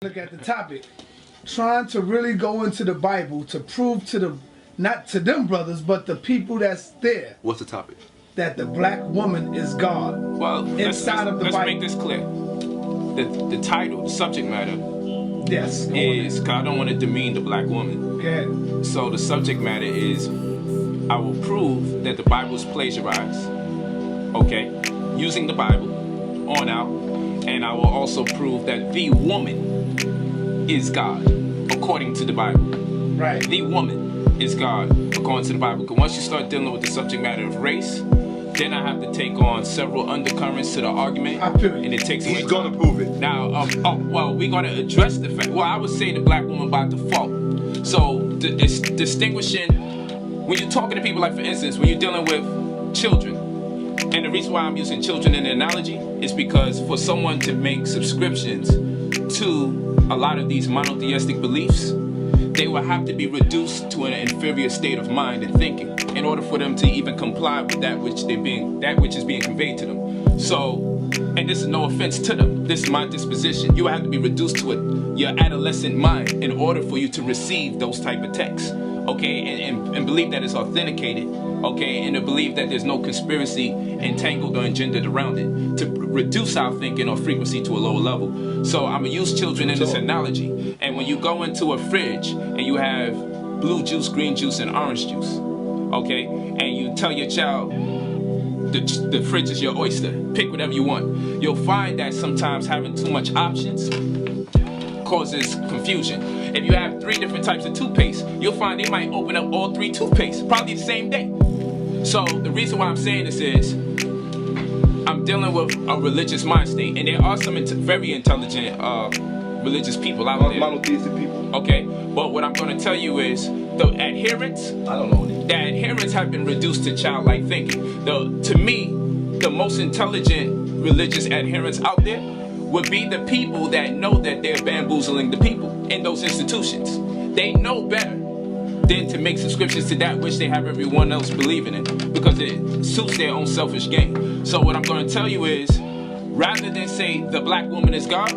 Look at the topic. Trying to really go into the Bible to prove to the, not to them brothers, but the people that's there. What's the topic? That the black woman is God. Well, inside of the Bible. Let's make this clear. The title, the subject matter, yes, is, because I don't want to demean the black woman. Okay. So the subject matter is, I will prove that the Bible is plagiarized, okay, using the Bible on out, and I will also prove that the woman is God, according to the Bible. Right. The woman is God, according to the Bible. Because once you start dealing with the subject matter of race, then I have to take on several undercurrents to the argument, and it takes away. He's gonna prove it. Now, well, we're gonna address the fact. Well, I would say the black woman by default. So, distinguishing when you're talking to people, like for instance, when you're dealing with children, and the reason why I'm using children in the analogy is because for someone to make subscriptions to a lot of these monotheistic beliefs, they will have to be reduced to an inferior state of mind and thinking in order for them to even comply with that which is being conveyed to them. So, and this is no offense to them, this is my disposition. You have to be reduced to your adolescent mind in order for you to receive those type of texts, okay, and believe that it's authenticated, okay, and to believe that there's no conspiracy entangled or engendered around it, to reduce our thinking or frequency to a lower level. So I'm gonna use children in this analogy. And when you go into a fridge and you have blue juice, green juice, and orange juice, okay, and you tell your child the fridge is your oyster, pick whatever you want, you'll find that sometimes having too much options causes confusion. If you have 3 different types of toothpaste, you'll find they might open up all 3 toothpaste, probably the same day. So the reason why I'm saying this is, I'm dealing with a religious mind state, and there are some very intelligent religious people out there. Monotheistic people. Okay, but what I'm going to tell you is the adherents. I don't know. The adherents have been reduced to childlike thinking. To me, the most intelligent religious adherents out there would be the people that know that they're bamboozling the people in those institutions. They know better than to make subscriptions to that which they have everyone else believing in, because it suits their own selfish gain. So what I'm going to tell you is, rather than say the black woman is God,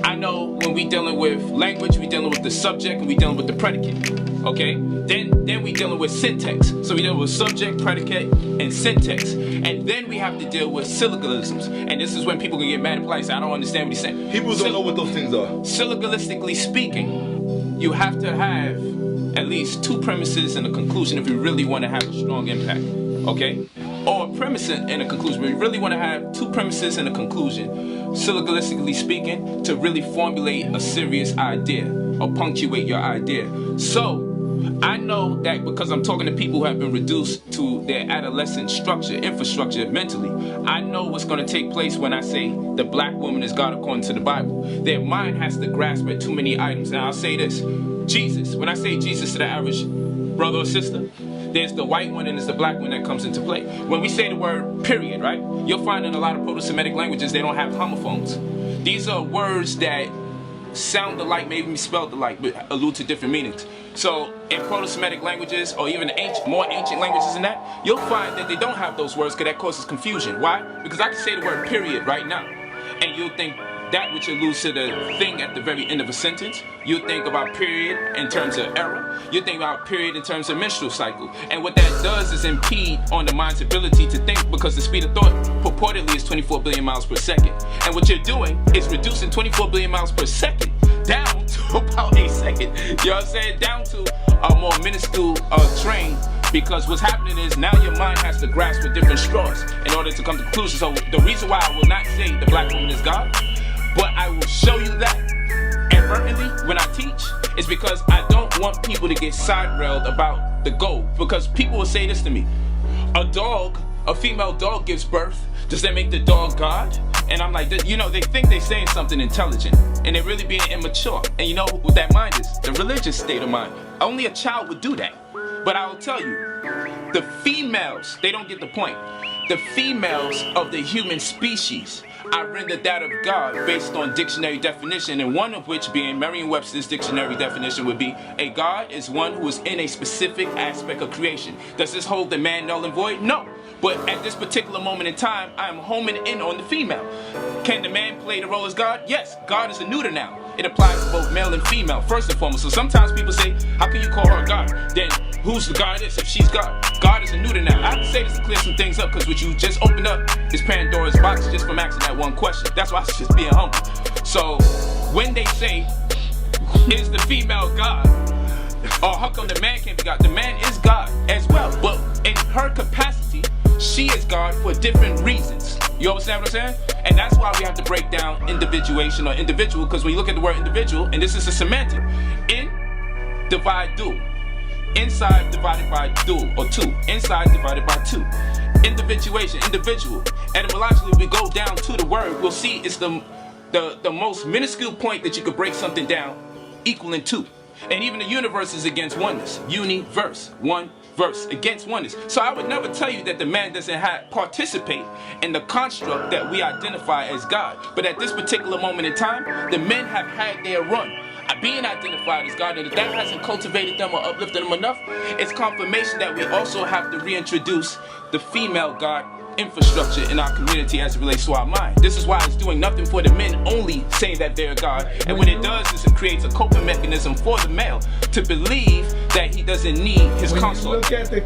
I know when we dealing with language, we dealing with the subject, and we dealing with the predicate, okay? Then we dealing with syntax. So we dealing with subject, predicate, and syntax. And then we have to deal with syllogisms. And this is when people can get mad and polite, say, I don't understand what he's saying. People don't know what those things are. Syllogistically speaking, you have to have at least 2 premises and a conclusion if you really want to have a strong impact, okay? Or a premise and a conclusion. But you really want to have 2 premises and a conclusion, syllogistically speaking, to really formulate a serious idea or punctuate your idea. So, I know that because I'm talking to people who have been reduced to their adolescent structure, infrastructure mentally, I know what's going to take place when I say the black woman is God according to the Bible. Their mind has to grasp at too many items. Now I'll say this, Jesus, when I say Jesus to the average brother or sister, there's the white one and there's the black one that comes into play. When we say the word period, right, you'll find in a lot of Proto-Semitic languages they don't have homophones. These are words that sound alike, maybe spelled alike, but allude to different meanings. So in Proto-Semitic languages, or even more ancient languages than that, you'll find that they don't have those words because that causes confusion. Why? Because I can say the word period right now, and you'll think that which alludes to the thing at the very end of a sentence. You think about period in terms of error. You think about period in terms of menstrual cycle. And what that does is impede on the mind's ability to think, because the speed of thought purportedly is 24 billion miles per second. And what you're doing is reducing 24 billion miles per second down to about a second. You know what I'm saying? Down to a more minuscule train. Because what's happening is now your mind has to grasp with different straws in order to come to conclusions. So the reason why I will not say the black woman is God, but I will show you that inadvertently when I teach, is because I don't want people to get side-railed about the goal. Because people will say this to me, a female dog gives birth, does that make the dog God? And I'm like, you know, they think they're saying something intelligent, and they're really being immature. And you know what that mind is? The religious state of mind. Only a child would do that. But I will tell you, the females, they don't get the point. The females of the human species, I rendered that of God based on dictionary definition, and one of which being Merriam-Webster's dictionary definition would be, a God is one who is in a specific aspect of creation. Does this hold the man null and void? No. But at this particular moment in time, I am homing in on the female. Can the man play the role as God? Yes, God is a neuter now. it applies to both male and female, first and foremost. So sometimes people say, how can you call her God? Then who's the goddess if she's God? God is a neuter now. I have to say this to clear some things up, because what you just opened up is Pandora's box just from asking that one question. That's why I was just being humble. So when they say, is the female God? Or how come the man can't be God? The man is God as well, but in her capacity, she is God for different reasons. You understand what I'm saying? And that's why we have to break down individuation or individual, because when you look at the word individual, and this is a semantic, in divide dual, inside divided by dual, or two, inside divided by two, individuation, individual. Etymologically, we go down to the word, we'll see it's the most minuscule point that you could break something down, equaling two. And even the universe is against oneness. Universe, one verse, against oneness. So I would never tell you that the man doesn't participate in the construct that we identify as God. But at this particular moment in time, the men have had their run. Being identified as God, and if that hasn't cultivated them or uplifted them enough, it's confirmation that we also have to reintroduce the female God infrastructure in our community as it relates to our mind. This is why it's doing nothing for the men only saying that they're God, and what it does is it creates a coping mechanism for the male to believe that he doesn't need his consort. Look at the